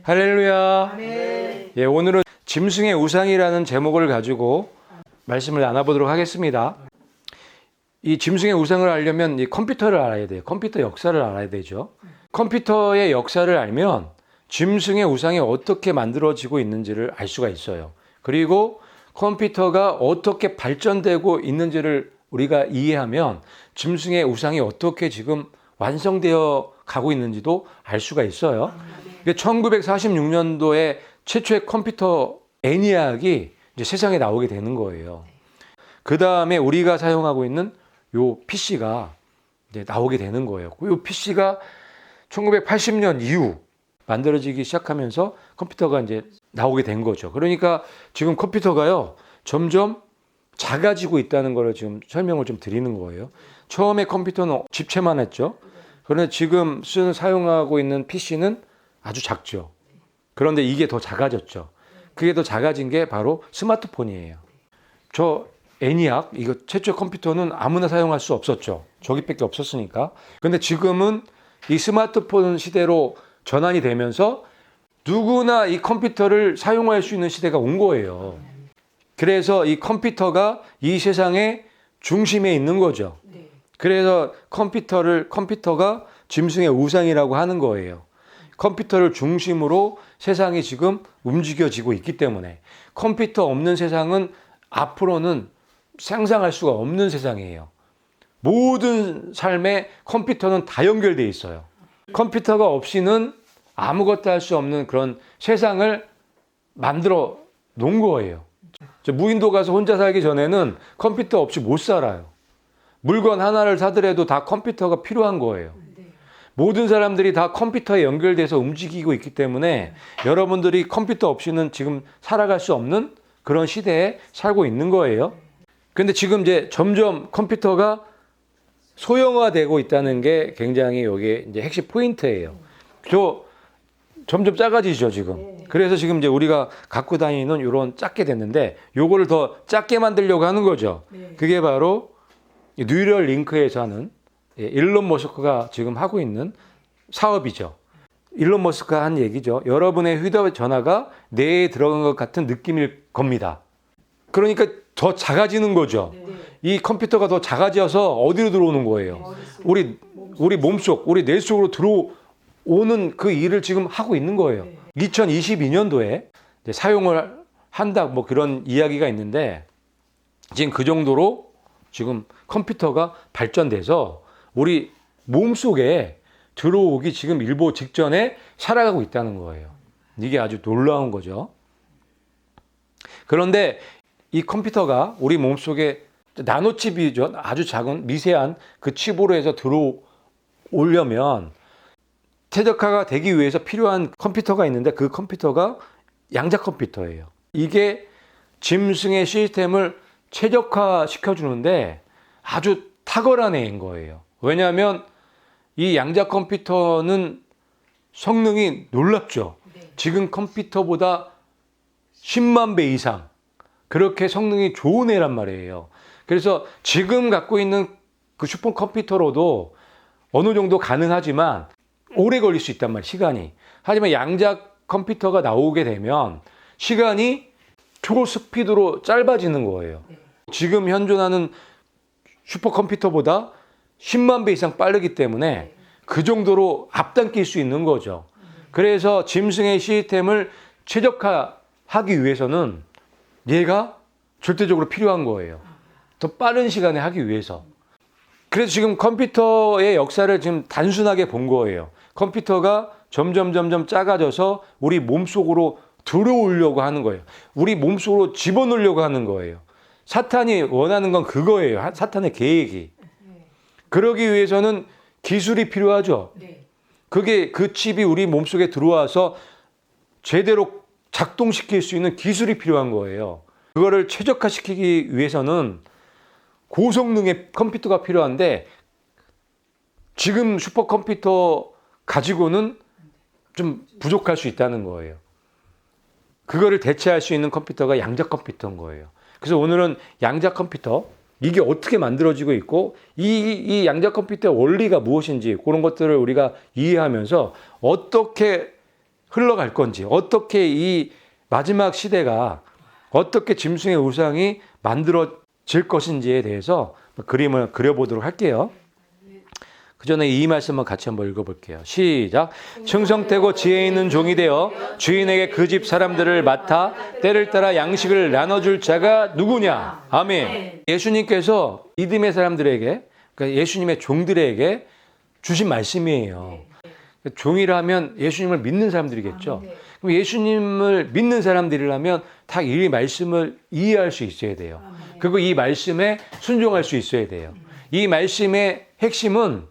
할렐루야. 아멘. 예, 오늘은 짐승의 우상이라는 제목을 가지고 말씀을 나눠보도록 하겠습니다. 이 짐승의 우상을 알려면 이 컴퓨터를 알아야 돼요. 컴퓨터 역사를 알아야 되죠. 컴퓨터의 역사를 알면 짐승의 우상이 어떻게 만들어지고 있는지를 알 수가 있어요. 그리고 컴퓨터가 어떻게 발전되고 있는지를 우리가 이해하면 짐승의 우상이 어떻게 지금 완성되어 가고 있는지도 알 수가 있어요. 1946년도에 최초의 컴퓨터 ENIAC이 이제 세상에 나오게 되는 거예요. 그 다음에 우리가 사용하고 있는 요 PC가 이제 나오게 되는 거예요. 요 PC가 1980년 이후 만들어지기 시작하면서 컴퓨터가 이제 나오게 된 거죠. 그러니까 지금 컴퓨터가요, 점점 작아지고 있다는 걸 지금 설명을 좀 드리는 거예요. 처음에 컴퓨터는 집채만 했죠. 그런데 지금 사용하고 있는 PC는 아주 작죠. 그런데 이게 더 작아졌죠. 그게 더 작아진 게 바로 스마트폰이에요. 저 ENIAC, 이거 최초 컴퓨터는 아무나 사용할 수 없었죠. 저기밖에 없었으니까. 근데 지금은 이 스마트폰 시대로 전환이 되면서 누구나 이 컴퓨터를 사용할 수 있는 시대가 온 거예요. 그래서 이 컴퓨터가 이 세상의 중심에 있는 거죠. 그래서 컴퓨터가 짐승의 우상이라고 하는 거예요. 컴퓨터를 중심으로 세상이 지금 움직여지고 있기 때문에 컴퓨터 없는 세상은 앞으로는 상상할 수가 없는 세상이에요. 모든 삶에 컴퓨터는 다 연결되어 있어요. 컴퓨터가 없이는 아무것도 할 수 없는 그런 세상을 만들어 놓은 거예요. 무인도 가서 혼자 살기 전에는 컴퓨터 없이 못 살아요. 물건 하나를 사더라도 다 컴퓨터가 필요한 거예요. 모든 사람들이 다 컴퓨터에 연결돼서 움직이고 있기 때문에 여러분들이 컴퓨터 없이는 지금 살아갈 수 없는 그런 시대에 살고 있는 거예요. 근데 지금 이제 점점 컴퓨터가 소형화되고 있다는 게 굉장히 여기에 이제 핵심 포인트예요. 점점 작아지죠, 지금. 그래서 지금 이제 우리가 갖고 다니는 이런 작게 됐는데 요거를 더 작게 만들려고 하는 거죠. 그게 바로 뉴럴 링크에서 하는 일론 머스크가 지금 하고 있는 사업이죠. 일론 머스크가 한 얘기죠. 여러분의 휴대전화가 뇌에 들어간 것 같은 느낌일 겁니다. 그러니까 더 작아지는 거죠. 이 컴퓨터가 더 작아져서 어디로 들어오는 거예요? 우리 몸속, 우리 뇌 속으로 들어오는 그 일을 지금 하고 있는 거예요. 2022년도에 사용을 한다, 뭐 그런 이야기가 있는데 지금 그 정도로 지금 컴퓨터가 발전돼서 우리 몸속에 들어오기 지금 일보 직전에 살아가고 있다는 거예요. 이게 아주 놀라운 거죠. 그런데 이 컴퓨터가 우리 몸속에 나노칩이죠. 아주 작은 미세한 그 칩으로 해서 들어오려면 최적화가 되기 위해서 필요한 컴퓨터가 있는데 그 컴퓨터가 양자 컴퓨터예요. 이게 짐승의 시스템을 최적화 시켜주는데 아주 탁월한 애인 거예요. 왜냐하면 이 양자 컴퓨터는 성능이 놀랍죠. 지금 컴퓨터보다 10만 배 이상 그렇게 성능이 좋은 애란 말이에요. 그래서 지금 갖고 있는 그 슈퍼컴퓨터로도 어느 정도 가능하지만 오래 걸릴 수 있단 말이에요, 시간이. 하지만 양자 컴퓨터가 나오게 되면 시간이 초스피드로 짧아지는 거예요. 지금 현존하는 슈퍼컴퓨터보다 10만 배 이상 빠르기 때문에 그 정도로 앞당길 수 있는 거죠. 그래서 짐승의 시스템을 최적화하기 위해서는 얘가 절대적으로 필요한 거예요. 더 빠른 시간에 하기 위해서. 그래서 지금 컴퓨터의 역사를 지금 단순하게 본 거예요. 컴퓨터가 점점 작아져서 우리 몸속으로 들어오려고 하는 거예요. 우리 몸속으로 집어넣으려고 하는 거예요. 사탄이 원하는 건 그거예요. 사탄의 계획이. 그러기 위해서는 기술이 필요하죠. 그게 그 칩이 우리 몸속에 들어와서 제대로 작동시킬 수 있는 기술이 필요한 거예요. 그거를 최적화시키기 위해서는 고성능의 컴퓨터가 필요한데 지금 슈퍼컴퓨터 가지고는 좀 부족할 수 있다는 거예요. 그거를 대체할 수 있는 컴퓨터가 양자 컴퓨터인 거예요. 그래서 오늘은 양자 컴퓨터, 이게 어떻게 만들어지고 있고 이 양자 컴퓨터의 원리가 무엇인지 그런 것들을 우리가 이해하면서 어떻게 흘러갈 건지, 어떻게 이 마지막 시대가 어떻게 짐승의 우상이 만들어질 것인지에 대해서 그림을 그려보도록 할게요. 그 전에 이 말씀만 같이 한번 읽어볼게요. 시작. 충성되고 지혜 있는 종이 되어 주인에게 그 집 사람들을 맡아 때를 따라 양식을 나눠줄 자가 누구냐? 아멘. 예수님께서 믿음의 사람들에게, 그러니까 예수님의 종들에게 주신 말씀이에요. 종이라면 예수님을 믿는 사람들이겠죠. 그럼 예수님을 믿는 사람들이라면 다 이 말씀을 이해할 수 있어야 돼요. 그리고 이 말씀에 순종할 수 있어야 돼요. 이 말씀의 핵심은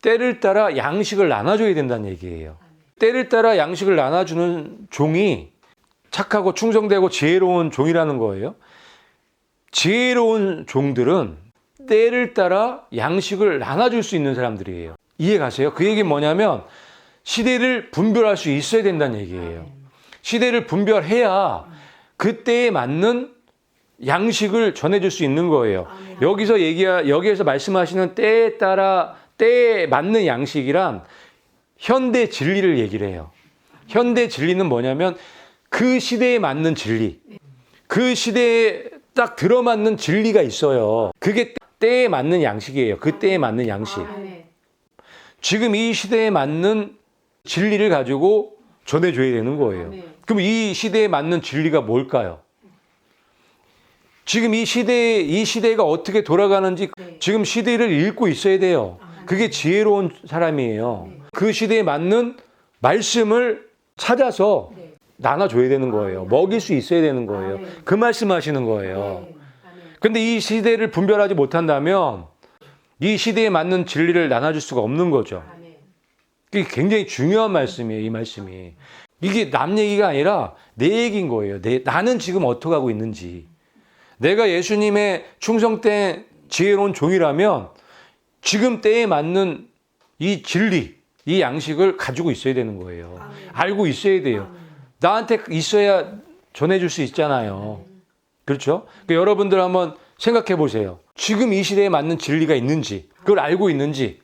때를 따라 양식을 나눠줘야 된다는 얘기예요. 때를 따라 양식을 나눠주는 종이 착하고 충성되고 지혜로운 종이라는 거예요. 지혜로운 종들은 때를 따라 양식을 나눠줄 수 있는 사람들이에요. 이해 가세요? 그 얘기는 뭐냐면 시대를 분별할 수 있어야 된다는 얘기예요. 시대를 분별해야 그때에 맞는 양식을 전해줄 수 있는 거예요. 여기에서 말씀하시는 때에 따라 때에 맞는 양식이란 현대 진리를 얘기를 해요. 현대 진리는 뭐냐면 그 시대에 맞는 진리, 그 시대에 딱 들어맞는 진리가 있어요. 그게 때에 맞는 양식이에요. 그 때에 맞는 양식. 지금 이 시대에 맞는 진리를 가지고 전해줘야 되는 거예요. 그럼 이 시대에 맞는 진리가 뭘까요? 지금 이 시대가 어떻게 돌아가는지 지금 시대를 읽고 있어야 돼요. 그게 지혜로운 사람이에요. 그 시대에 맞는 말씀을 찾아서 나눠줘야 되는 거예요. 먹일 수 있어야 되는 거예요. 그 말씀하시는 거예요. 근데 이 시대를 분별하지 못한다면 이 시대에 맞는 진리를 나눠줄 수가 없는 거죠. 이게 굉장히 중요한 말씀이에요. 이 말씀이. 이게 남 얘기가 아니라 내 얘기인 거예요. 나는 지금 어떻게 하고 있는지. 내가 예수님의 충성된 지혜로운 종이라면 지금 때에 맞는 이 진리, 이 양식을 가지고 있어야 되는 거예요. 알고 있어야 돼요. 나한테 있어야 전해줄 수 있잖아요. 그렇죠? 그러니까 여러분들 한번 생각해 보세요. 지금 이 시대에 맞는 진리가 있는지, 그걸 알고 있는지,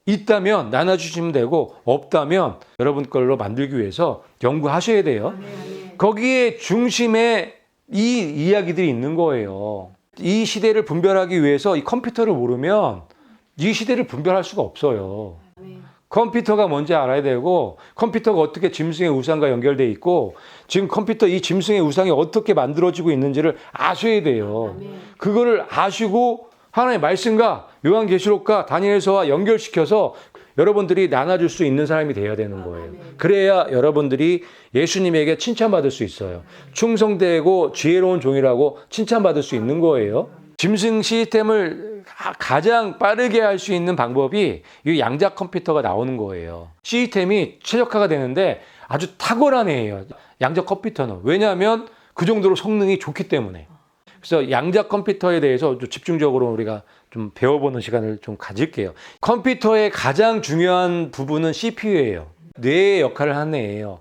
있다면 나눠주시면 되고, 없다면 여러분 걸로 만들기 위해서 연구하셔야 돼요. 거기에 중심에 이 이야기들이 있는 거예요. 이 시대를 분별하기 위해서 이 컴퓨터를 모르면 이 시대를 분별할 수가 없어요. 컴퓨터가 뭔지 알아야 되고, 컴퓨터가 어떻게 짐승의 우상과 연결되어 있고, 지금 컴퓨터 이 짐승의 우상이 어떻게 만들어지고 있는지를 아셔야 돼요. 그거를 아시고 하나님의 말씀과 요한계시록과 다니엘서와 연결시켜서 여러분들이 나눠줄 수 있는 사람이 되어야 되는 거예요. 그래야 여러분들이 예수님에게 칭찬받을 수 있어요. 충성되고 지혜로운 종이라고 칭찬받을 수 있는 거예요. 짐승 시스템을 가장 빠르게 할 수 있는 방법이 이 양자 컴퓨터가 나오는 거예요. 시스템이 최적화가 되는데 아주 탁월한 애예요. 양자 컴퓨터는. 왜냐하면 그 정도로 성능이 좋기 때문에. 그래서 양자 컴퓨터에 대해서 좀 집중적으로 우리가 좀 배워보는 시간을 좀 가질게요. 컴퓨터의 가장 중요한 부분은 CPU예요. 뇌의 역할을 하는 애예요.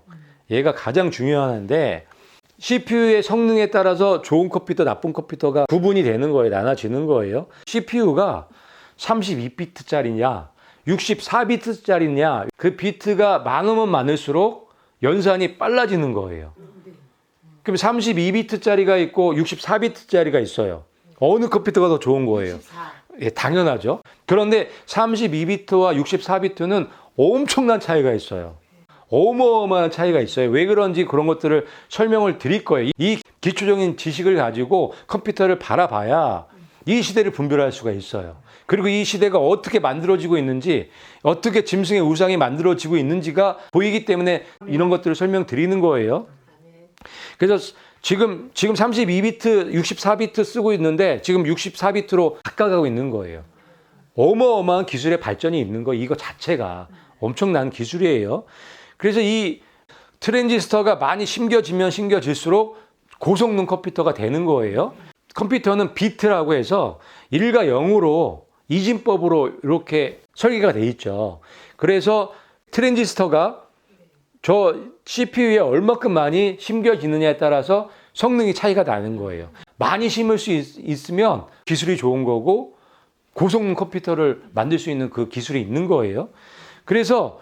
얘가 가장 중요한데 CPU의 성능에 따라서 좋은 컴퓨터, 나쁜 컴퓨터가 구분이 되는 거예요. 나눠지는 거예요. CPU가 32비트짜리냐, 64비트짜리냐, 그 비트가 많으면 많을수록 연산이 빨라지는 거예요. 그럼 32비트짜리가 있고 64비트짜리가 있어요. 어느 컴퓨터가 더 좋은 거예요? 64. 예, 당연하죠. 그런데 32비트와 64비트는 엄청난 차이가 있어요. 어마어마한 차이가 있어요. 왜 그런지 그런 것들을 설명을 드릴 거예요. 이 기초적인 지식을 가지고 컴퓨터를 바라봐야 이 시대를 분별할 수가 있어요. 그리고 이 시대가 어떻게 만들어지고 있는지, 어떻게 짐승의 우상이 만들어지고 있는지가 보이기 때문에 이런 것들을 설명드리는 거예요. 그래서 지금 32비트, 64비트 쓰고 있는데 지금 64비트로 바꿔가고 있는 거예요. 어마어마한 기술의 발전이 있는 거, 이거 자체가 엄청난 기술이에요. 그래서 이 트랜지스터가 많이 심겨지면 심겨질수록 고성능 컴퓨터가 되는 거예요. 컴퓨터는 비트라고 해서 1과 0으로 이진법으로 이렇게 설계가 돼 있죠. 그래서 트랜지스터가 저 CPU에 얼마큼 많이 심겨지느냐에 따라서 성능이 차이가 나는 거예요. 많이 심을 수 있으면 기술이 좋은 거고 고성능 컴퓨터를 만들 수 있는 그 기술이 있는 거예요. 그래서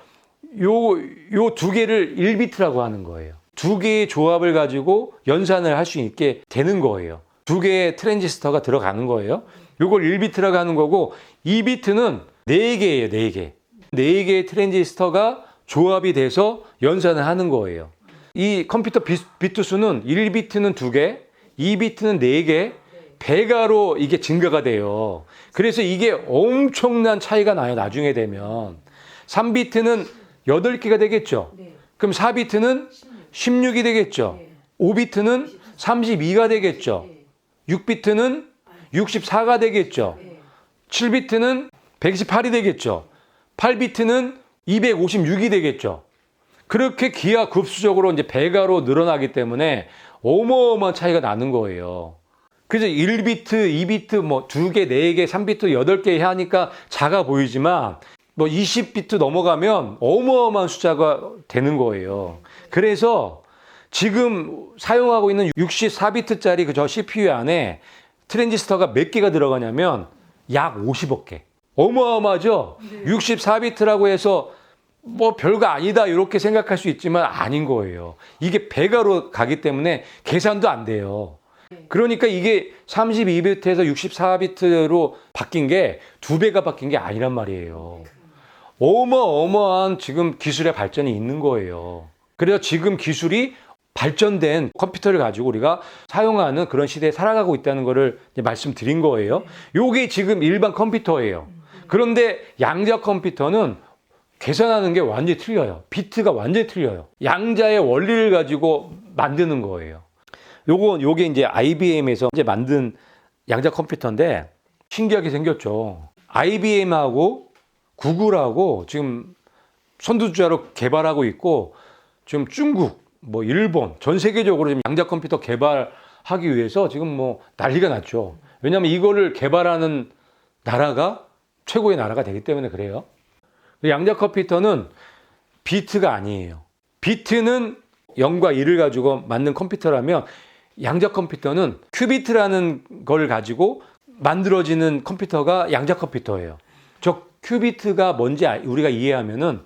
요 두 개를 1비트라고 하는 거예요. 두 개의 조합을 가지고 연산을 할 수 있게 되는 거예요. 두 개의 트랜지스터가 들어가는 거예요. 요걸 1비트라고 하는 거고 2비트는 4개예요. 4개. 4개의 트랜지스터가 조합이 돼서 연산을 하는 거예요. 이 컴퓨터 비트 수는 1비트는 2개, 2비트는 4개, 배가로 이게 증가가 돼요. 그래서 이게 엄청난 차이가 나요. 나중에 되면. 3비트는 8개가 되겠죠. 그럼 4비트는 16이 되겠죠. 5비트는 32가 되겠죠. 6비트는 64가 되겠죠. 7비트는 128이 되겠죠. 8비트는 256이 되겠죠. 그렇게 기하급수적으로 이제 배가로 늘어나기 때문에 어마어마한 차이가 나는 거예요. 그래서 1비트, 2비트, 뭐 2개, 4개, 3비트, 8개 하니까 작아 보이지만 뭐 20비트 넘어가면 어마어마한 숫자가 되는 거예요. 그래서 지금 사용하고 있는 64비트짜리 그 저 CPU 안에 트랜지스터가 몇 개가 들어가냐면 약 50억 개. 어마어마하죠? 64비트라고 해서 뭐 별거 아니다 이렇게 생각할 수 있지만 아닌 거예요. 이게 배가로 가기 때문에 계산도 안 돼요. 그러니까 이게 32비트에서 64비트로 바뀐 게 2배가 바뀐 게 아니란 말이에요. 어마어마한 지금 기술의 발전이 있는 거예요. 그래서 지금 기술이 발전된 컴퓨터를 가지고 우리가 사용하는 그런 시대에 살아가고 있다는 거를 말씀드린 거예요. 요게 지금 일반 컴퓨터예요. 그런데 양자 컴퓨터는 계산하는 게 완전히 틀려요. 비트가 완전히 틀려요. 양자의 원리를 가지고 만드는 거예요. 요게 이제 IBM에서 이제 만든 양자 컴퓨터인데 신기하게 생겼죠. IBM하고 구글하고 지금 선두주자로 개발하고 있고 지금 중국, 뭐 일본 전 세계적으로 지금 양자 컴퓨터 개발하기 위해서 지금 뭐 난리가 났죠. 왜냐하면 이거를 개발하는 나라가 최고의 나라가 되기 때문에 그래요. 양자 컴퓨터는 비트가 아니에요. 비트는 0과 1을 가지고 만든 컴퓨터라면 양자 컴퓨터는 큐비트라는 걸 가지고 만들어지는 컴퓨터가 양자 컴퓨터예요. 저 큐비트가 뭔지 우리가 이해하면은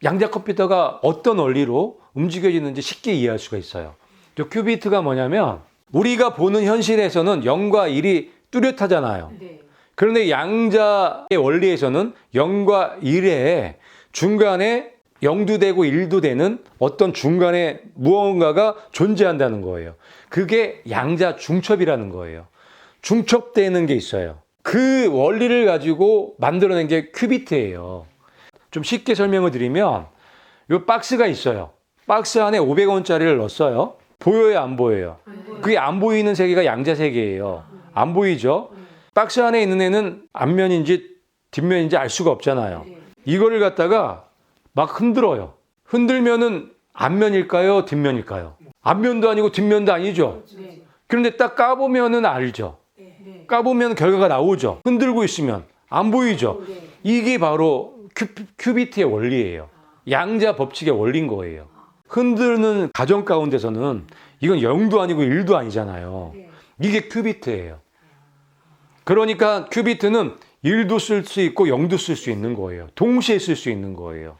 양자 컴퓨터가 어떤 원리로 움직여지는지 쉽게 이해할 수가 있어요. 저 큐비트가 뭐냐면 우리가 보는 현실에서는 0과 1이 뚜렷하잖아요. 그런데 양자의 원리에서는 0과 1에 중간에 0도 되고 1도 되는 어떤 중간에 무언가가 존재한다는 거예요. 그게 양자 중첩이라는 거예요. 중첩되는 게 있어요. 그 원리를 가지고 만들어낸 게 큐비트예요. 좀 쉽게 설명을 드리면 이 박스가 있어요. 박스 안에 500원짜리를 넣었어요. 보여요, 안 보여요? 그게 안 보이는 세계가 양자 세계예요. 안 보이죠? 박스 안에 있는 애는 앞면인지 뒷면인지 알 수가 없잖아요. 이거를 갖다가 막 흔들어요. 흔들면은 앞면일까요? 뒷면일까요? 앞면도 아니고 뒷면도 아니죠. 그런데 딱 까보면은 알죠. 까보면 결과가 나오죠. 흔들고 있으면 안 보이죠. 이게 바로 큐비트의 원리예요. 양자 법칙의 원리인 거예요. 흔드는 가정 가운데서는 이건 0도 아니고 1도 아니잖아요. 이게 큐비트예요. 그러니까 큐비트는 1도 쓸 수 있고 0도 쓸 수 있는 거예요. 동시에 쓸 수 있는 거예요.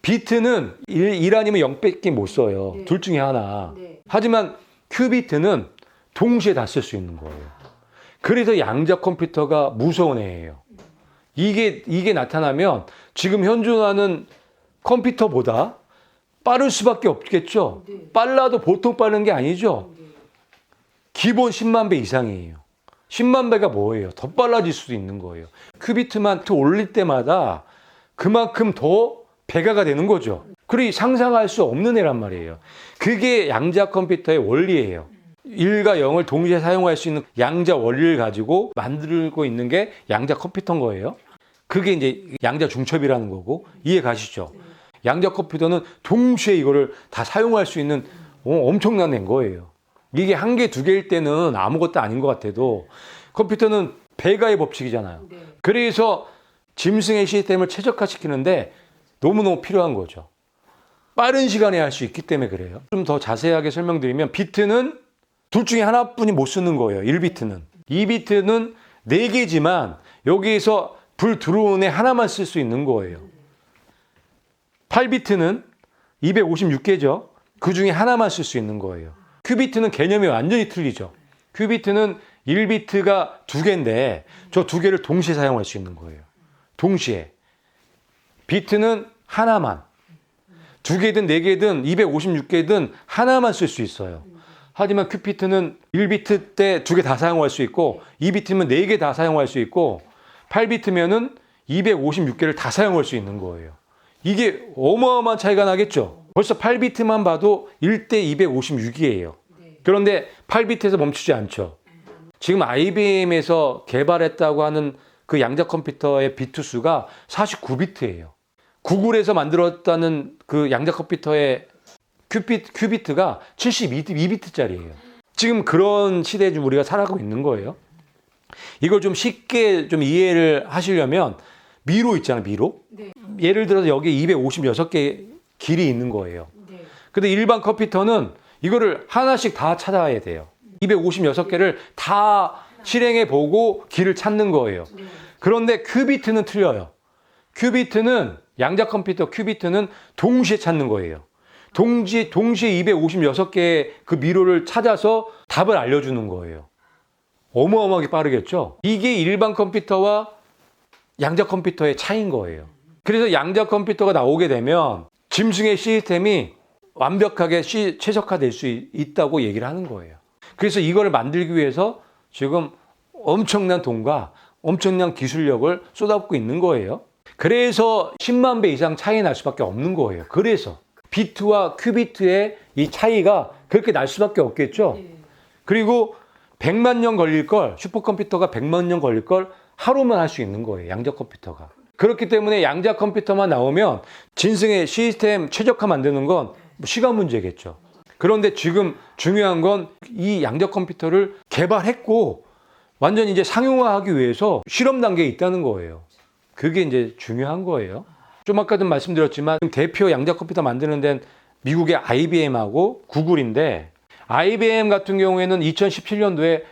비트는 1 아니면 0밖에 못 써요. 둘 중에 하나. 하지만 큐비트는 동시에 다 쓸 수 있는 거예요. 그래서 양자 컴퓨터가 무서운 애예요. 이게 나타나면 지금 현존하는 컴퓨터보다 빠를 수밖에 없겠죠. 빨라도 보통 빠른 게 아니죠. 기본 10만 배 이상이에요. 10만 배가 뭐예요? 더 빨라질 수도 있는 거예요. 큐비트만 올릴 때마다 그만큼 더 배가가 되는 거죠. 그리고 상상할 수 없는 애란 말이에요. 그게 양자 컴퓨터의 원리예요. 1과 0을 동시에 사용할 수 있는 양자 원리를 가지고 만들고 있는 게 양자 컴퓨터인 거예요. 그게 이제 양자 중첩이라는 거고 이해 가시죠? 양자 컴퓨터는 동시에 이거를 다 사용할 수 있는 엄청난 애인 거예요. 이게 한 개, 두 개일 때는 아무것도 아닌 것 같아도 컴퓨터는 배가의 법칙이잖아요. 그래서 짐승의 시스템을 최적화시키는데 너무너무 필요한 거죠. 빠른 시간에 할 수 있기 때문에 그래요. 좀 더 자세하게 설명드리면 비트는 둘 중에 하나뿐이 못 쓰는 거예요. 1비트는. 2비트는 4개지만 여기에서 불 들어온 애 하나만 쓸 수 있는 거예요. 8비트는 256개죠. 그 중에 하나만 쓸 수 있는 거예요. 큐비트는 개념이 완전히 틀리죠. 큐비트는 1비트가 2개인데 저 2개를 동시에 사용할 수 있는 거예요. 동시에. 비트는 하나만. 2개든 4개든 256개든 하나만 쓸 수 있어요. 하지만 큐비트는 1비트 때 2개 다 사용할 수 있고 2비트면 4개 다 사용할 수 있고 8비트면은 256개를 다 사용할 수 있는 거예요. 이게 어마어마한 차이가 나겠죠. 벌써 8비트만 봐도 1대 256이에요. 그런데 8비트에서 멈추지 않죠. 지금 IBM에서 개발했다고 하는 그 양자 컴퓨터의 비트 수가 49비트예요. 구글에서 만들었다는 그 양자 컴퓨터의 큐비트가 72비트짜리예요. 지금 그런 시대에 좀 우리가 살아가고 있는 거예요. 이걸 좀 쉽게 좀 이해를 하시려면 미로 있잖아요, 미로. 네. 예를 들어서 여기 256개 길이 있는 거예요. 네. 근데 일반 컴퓨터는 이거를 하나씩 다 찾아야 돼요. 256개를 다 실행해 보고 길을 찾는 거예요. 네. 그런데 큐비트는 틀려요. 큐비트는 양자 컴퓨터 큐비트는 동시에 찾는 거예요. 동시에 256개의 그 미로를 찾아서 답을 알려주는 거예요. 어마어마하게 빠르겠죠? 이게 일반 컴퓨터와 양자 컴퓨터의 차이인 거예요. 그래서 양자 컴퓨터가 나오게 되면 짐승의 시스템이 완벽하게 최적화될 수 있다고 얘기를 하는 거예요. 그래서 이거를 만들기 위해서 지금 엄청난 돈과 엄청난 기술력을 쏟아붓고 있는 거예요. 그래서 10만 배 이상 차이 날 수밖에 없는 거예요. 그래서 비트와 큐비트의 이 차이가 그렇게 날 수밖에 없겠죠. 네. 그리고 100만 년 걸릴 걸, 슈퍼컴퓨터가 100만 년 걸릴 걸 하루만 할 수 있는 거예요. 양자 컴퓨터가. 그렇기 때문에 양자 컴퓨터만 나오면 진승의 시스템 최적화 만드는 건 시간 문제겠죠. 그런데 지금 중요한 건 이 양자 컴퓨터를 개발했고 완전히 이제 상용화하기 위해서 실험 단계에 있다는 거예요. 그게 이제 중요한 거예요. 좀 아까도 말씀드렸지만 대표 양자 컴퓨터 만드는 데는 미국의 IBM하고 구글인데 IBM 같은 경우에는 2017년도에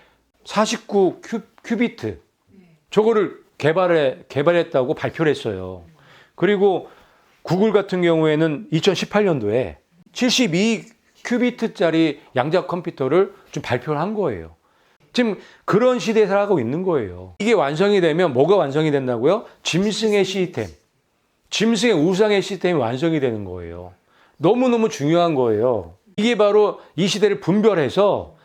49 큐비트 저거를 개발했다고 발표를 했어요. 그리고 구글 같은 경우에는 2018년도에 72 큐비트짜리 양자 컴퓨터를 좀 발표를 한 거예요. 지금 그런 시대에 살아가고 있는 거예요. 이게 완성이 되면 뭐가 완성이 된다고요? 짐승의 시스템. 짐승의 우상의 시스템이 완성이 되는 거예요. 너무너무 중요한 거예요. 이게 바로 이 시대를 분별해서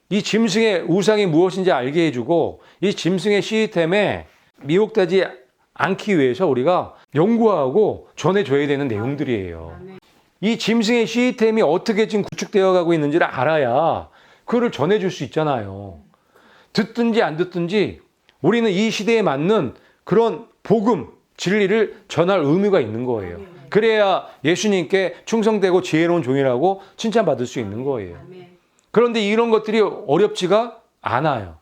이 짐승의 우상이 무엇인지 알게 해주고 이 짐승의 시스템에 미혹되지 않기 위해서 우리가 연구하고 전해줘야 되는 내용들이에요. 이 짐승의 시스템이 어떻게 지금 구축되어 가고 있는지를 알아야 그거를 전해줄 수 있잖아요. 듣든지 안 듣든지 우리는 이 시대에 맞는 그런 복음, 진리를 전할 의무가 있는 거예요. 그래야 예수님께 충성되고 지혜로운 종이라고 칭찬받을 수 있는 거예요. 그런데 이런 것들이 어렵지가 않아요.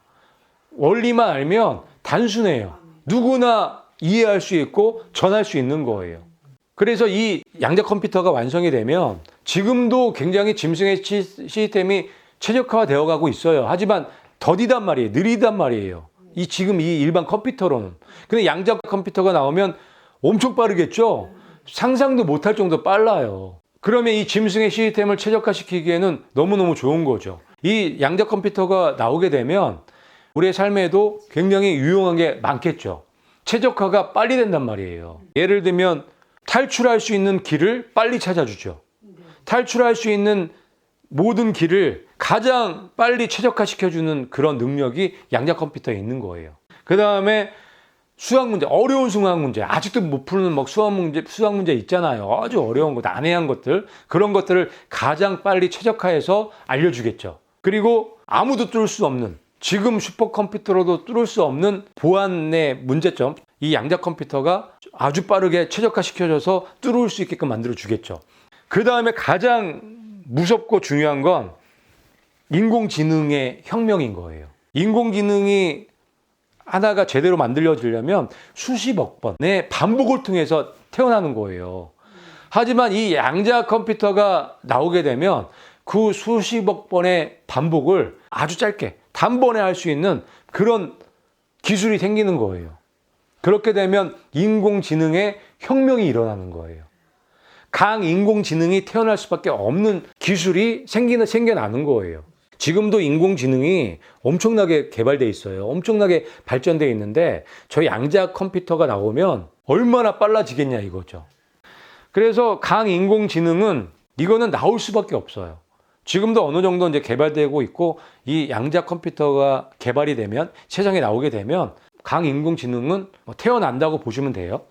원리만 알면 단순해요. 누구나 이해할 수 있고 전할 수 있는 거예요. 그래서 이 양자 컴퓨터가 완성이 되면 지금도 굉장히 짐승의 시스템이 최적화되어 가고 있어요. 하지만 더디단 말이에요. 느리단 말이에요. 지금 이 일반 컴퓨터로는. 근데 양자 컴퓨터가 나오면 엄청 빠르겠죠? 상상도 못할 정도 빨라요. 그러면 이 짐승의 시스템을 최적화시키기에는 너무너무 좋은 거죠. 이 양자 컴퓨터가 나오게 되면 우리의 삶에도 굉장히 유용한 게 많겠죠. 최적화가 빨리 된단 말이에요. 예를 들면 탈출할 수 있는 길을 빨리 찾아주죠. 탈출할 수 있는 모든 길을 가장 빨리 최적화시켜주는 그런 능력이 양자 컴퓨터에 있는 거예요. 그 다음에 수학 문제, 어려운 수학 문제, 아직도 못 푸는 막 수학 문제 있잖아요. 아주 어려운 것, 난해한 것들, 그런 것들을 가장 빨리 최적화해서 알려주겠죠. 그리고 아무도 뚫을 수 없는, 지금 슈퍼컴퓨터로도 뚫을 수 없는 보안의 문제점, 이 양자 컴퓨터가 아주 빠르게 최적화시켜줘서 뚫을 수 있게끔 만들어주겠죠. 그 다음에 가장 무섭고 중요한 건 인공지능의 혁명인 거예요. 인공지능이 하나가 제대로 만들어지려면 수십억 번의 반복을 통해서 태어나는 거예요. 하지만 이 양자 컴퓨터가 나오게 되면 그 수십억 번의 반복을 아주 짧게 단번에 할 수 있는 그런 기술이 생기는 거예요. 그렇게 되면 인공지능의 혁명이 일어나는 거예요. 강인공지능이 태어날 수밖에 없는 기술이 생겨나는 거예요. 지금도 인공지능이 엄청나게 개발돼 있어요. 엄청나게 발전돼 있는데 저 양자 컴퓨터가 나오면 얼마나 빨라지겠냐 이거죠. 그래서 강인공지능은 이거는 나올 수밖에 없어요. 지금도 어느 정도 이제 개발되고 있고 이 양자 컴퓨터가 개발이 되면 세상에 나오게 되면 강인공지능은 태어난다고 보시면 돼요.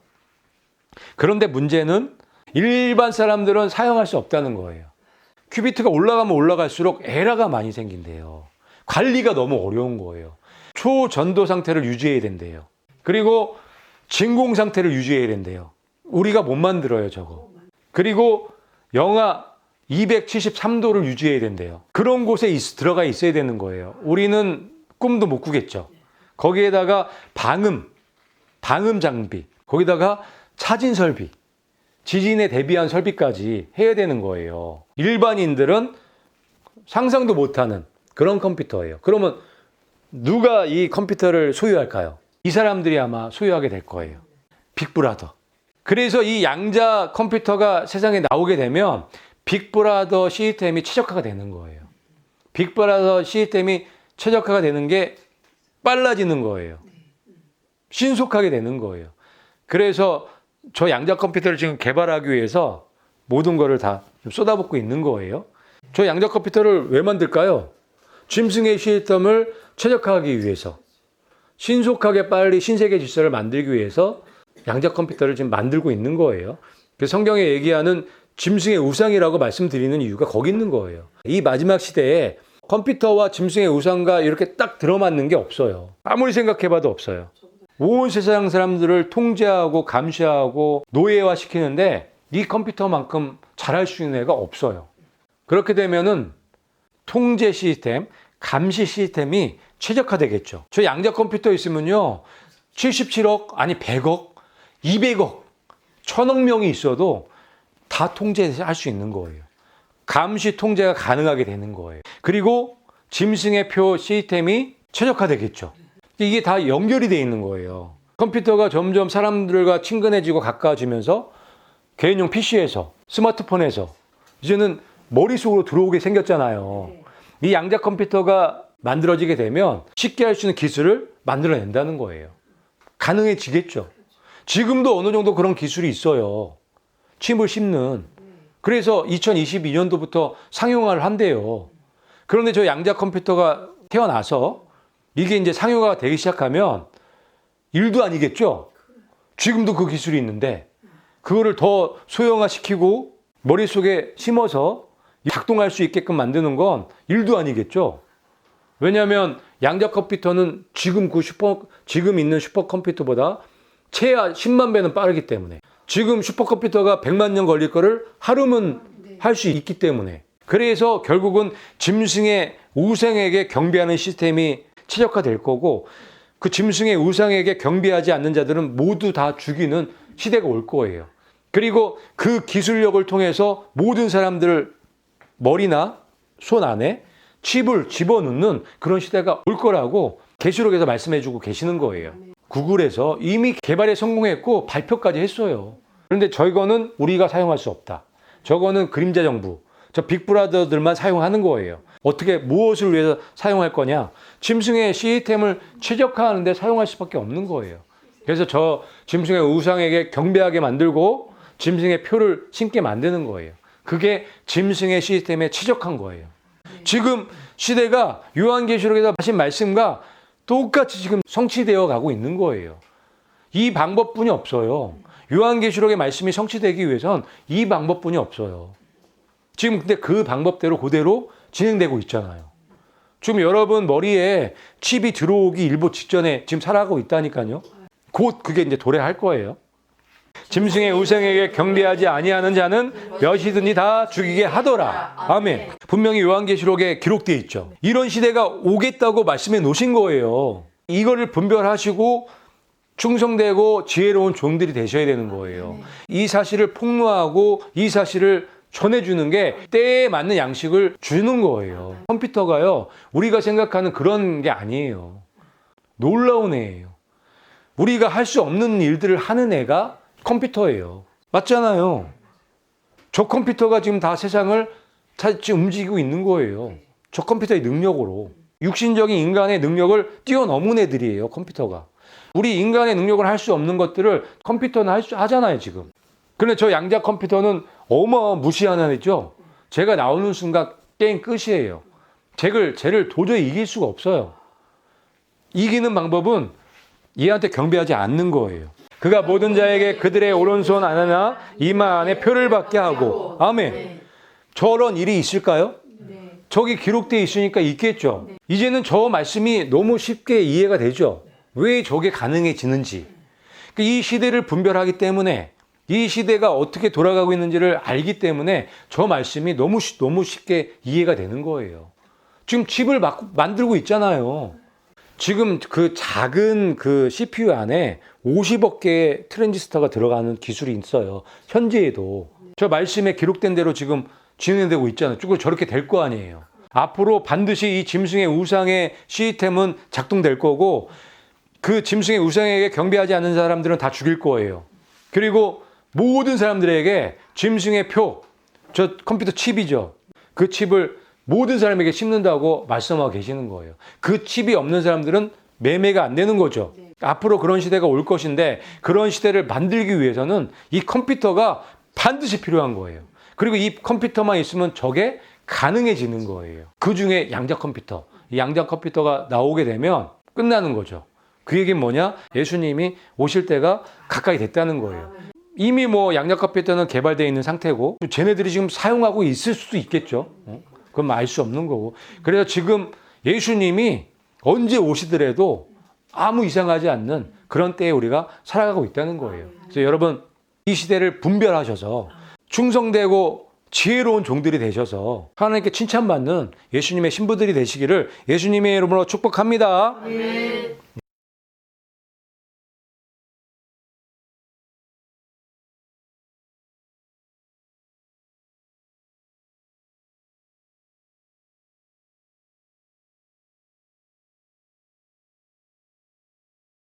그런데 문제는 일반 사람들은 사용할 수 없다는 거예요. 큐비트가 올라가면 올라갈수록 에러가 많이 생긴대요. 관리가 너무 어려운 거예요. 초전도 상태를 유지해야 된대요. 그리고 진공 상태를 유지해야 된대요. 우리가 못 만들어요, 저거. 그리고 영하 273도를 유지해야 된대요. 그런 곳에 들어가 있어야 되는 거예요. 우리는 꿈도 못 꾸겠죠. 거기에다가 방음 장비, 거기다가 차진 설비, 지진에 대비한 설비까지 해야 되는 거예요. 일반인들은 상상도 못하는 그런 컴퓨터예요. 그러면 누가 이 컴퓨터를 소유할까요? 이 사람들이 아마 소유하게 될 거예요. 빅브라더. 그래서 이 양자 컴퓨터가 세상에 나오게 되면 빅브라더 시스템이 최적화가 되는 거예요. 빅브라더 시스템이 최적화가 되는 게 빨라지는 거예요. 신속하게 되는 거예요. 그래서 저 양자 컴퓨터를 지금 개발하기 위해서 모든 거를 다 쏟아붓고 있는 거예요. 저 양자 컴퓨터를 왜 만들까요? 짐승의 시스템을 최적화하기 위해서, 신속하게 빨리 신세계 질서를 만들기 위해서 양자 컴퓨터를 지금 만들고 있는 거예요. 그래서 성경에 얘기하는 짐승의 우상이라고 말씀드리는 이유가 거기 있는 거예요. 이 마지막 시대에 컴퓨터와 짐승의 우상과 이렇게 딱 들어맞는 게 없어요. 아무리 생각해봐도 없어요. 온 세상 사람들을 통제하고 감시하고 노예화시키는데 이 컴퓨터만큼 잘할 수 있는 애가 없어요. 그렇게 되면은 통제 시스템, 감시 시스템이 최적화되겠죠. 저 양자 컴퓨터 있으면요, 77억, 아니 100억, 200억, 1000억 명이 있어도 다 통제할 수 있는 거예요. 감시 통제가 가능하게 되는 거예요. 그리고 짐승의 표 시스템이 최적화되겠죠. 이게 다 연결이 돼 있는 거예요. 컴퓨터가 점점 사람들과 친근해지고 가까워지면서 개인용 PC에서, 스마트폰에서 이제는 머릿속으로 들어오게 생겼잖아요. 이 양자 컴퓨터가 만들어지게 되면 쉽게 할 수 있는 기술을 만들어낸다는 거예요. 가능해지겠죠. 지금도 어느 정도 그런 기술이 있어요. 칩을 씹는. 그래서 2022년도부터 상용화를 한대요. 그런데 저 양자 컴퓨터가 태어나서 이게 이제 상용화가 되기 시작하면 일도 아니겠죠? 지금도 그 기술이 있는데 그거를 더 소형화시키고 머릿속에 심어서 작동할 수 있게끔 만드는 건 일도 아니겠죠? 왜냐하면 양자 컴퓨터는 지금 있는 슈퍼컴퓨터보다 최하 10만 배는 빠르기 때문에, 지금 슈퍼컴퓨터가 100만 년 걸릴 거를 하루면 할 수 있기 때문에, 그래서 결국은 짐승의 우상에게 경배하는 시스템이 최적화될 거고, 그 짐승의 우상에게 경배하지 않는 자들은 모두 다 죽이는 시대가 올 거예요. 그리고 그 기술력을 통해서 모든 사람들을 머리나 손 안에 칩을 집어넣는 그런 시대가 올 거라고 계시록에서 말씀해주고 계시는 거예요. 구글에서 이미 개발에 성공했고 발표까지 했어요. 그런데 저거는 우리가 사용할 수 없다. 저거는 그림자 정부, 저 빅브라더들만 사용하는 거예요. 어떻게, 무엇을 위해서 사용할 거냐? 짐승의 시스템을 최적화하는 데 사용할 수밖에 없는 거예요. 그래서 저 짐승의 우상에게 경배하게 만들고 짐승의 표를 심게 만드는 거예요. 그게 짐승의 시스템에 최적한 거예요. 지금 시대가 요한계시록에서 하신 말씀과 똑같이 지금 성취되어 가고 있는 거예요. 이 방법뿐이 없어요. 요한계시록의 말씀이 성취되기 위해선 이 방법뿐이 없어요. 지금 근데 그 방법대로 그대로 진행되고 있잖아요. 지금 여러분 머리에 칩이 들어오기 일보 직전에 지금 살아가고 있다니까요. 곧 그게 이제 도래할 거예요. 짐승의 우상에게 경배하지 아니하는 자는 몇이든지 다 죽이게 하더라. 아멘. 분명히 요한계시록에 기록되어 있죠. 이런 시대가 오겠다고 말씀해 놓으신 거예요. 이거를 분별하시고 충성되고 지혜로운 종들이 되셔야 되는 거예요. 이 사실을 폭로하고 이 사실을 전해주는 게 때에 맞는 양식을 주는 거예요. 컴퓨터가요, 우리가 생각하는 그런 게 아니에요. 놀라운 애예요. 우리가 할 수 없는 일들을 하는 애가 컴퓨터예요. 맞잖아요. 저 컴퓨터가 지금 다 세상을 지금 움직이고 있는 거예요. 저 컴퓨터의 능력으로. 육신적인 인간의 능력을 뛰어넘은 애들이에요, 컴퓨터가. 우리 인간의 능력을 할 수 없는 것들을 컴퓨터는 하잖아요, 지금. 근데 저 양자 컴퓨터는 어마무시한 애죠. 제가 나오는 순간 게임 끝이에요. 쟤를 도저히 이길 수가 없어요. 이기는 방법은 얘한테 경배하지 않는 거예요. 그가 모든 자에게 그들의 오른손 안에나 이마 안에 표를 받게 하고. 아멘. 저런 일이 있을까요? 저기 기록되어 있으니까 있겠죠. 이제는 저 말씀이 너무 쉽게 이해가 되죠. 왜 저게 가능해지는지. 이 시대를 분별하기 때문에, 이 시대가 어떻게 돌아가고 있는지를 알기 때문에 저 말씀이 너무 쉽게 이해가 되는 거예요. 지금 칩을 만들고 있잖아요. 지금 그 작은 그 CPU 안에 50억 개의 트랜지스터가 들어가는 기술이 있어요. 현재에도. 저 말씀에 기록된 대로 지금 진행되고 있잖아요. 쭉 저렇게 될 거 아니에요. 앞으로 반드시 이 짐승의 우상의 시스템은 작동될 거고, 그 짐승의 우상에게 경배하지 않는 사람들은 다 죽일 거예요. 그리고 모든 사람들에게 짐승의 표, 저 컴퓨터 칩이죠. 그 칩을 모든 사람에게 심는다고 말씀하고 계시는 거예요. 그 칩이 없는 사람들은 매매가 안 되는 거죠. 앞으로 그런 시대가 올 것인데, 그런 시대를 만들기 위해서는 이 컴퓨터가 반드시 필요한 거예요. 그리고 이 컴퓨터만 있으면 저게 가능해지는 거예요. 그 중에 양자 컴퓨터. 이 양자 컴퓨터가 나오게 되면 끝나는 거죠. 그 얘기는 뭐냐? 예수님이 오실 때가 가까이 됐다는 거예요. 이미 양자 컴퓨터는 개발되어 있는 상태고, 쟤네들이 지금 사용하고 있을 수도 있겠죠. 그건 알 수 없는 거고. 그래서 지금 예수님이 언제 오시더라도 아무 이상하지 않는 그런 때에 우리가 살아가고 있다는 거예요. 그래서 여러분, 이 시대를 분별하셔서 충성되고 지혜로운 종들이 되셔서 하나님께 칭찬받는 예수님의 신부들이 되시기를 예수님의 이름으로 축복합니다.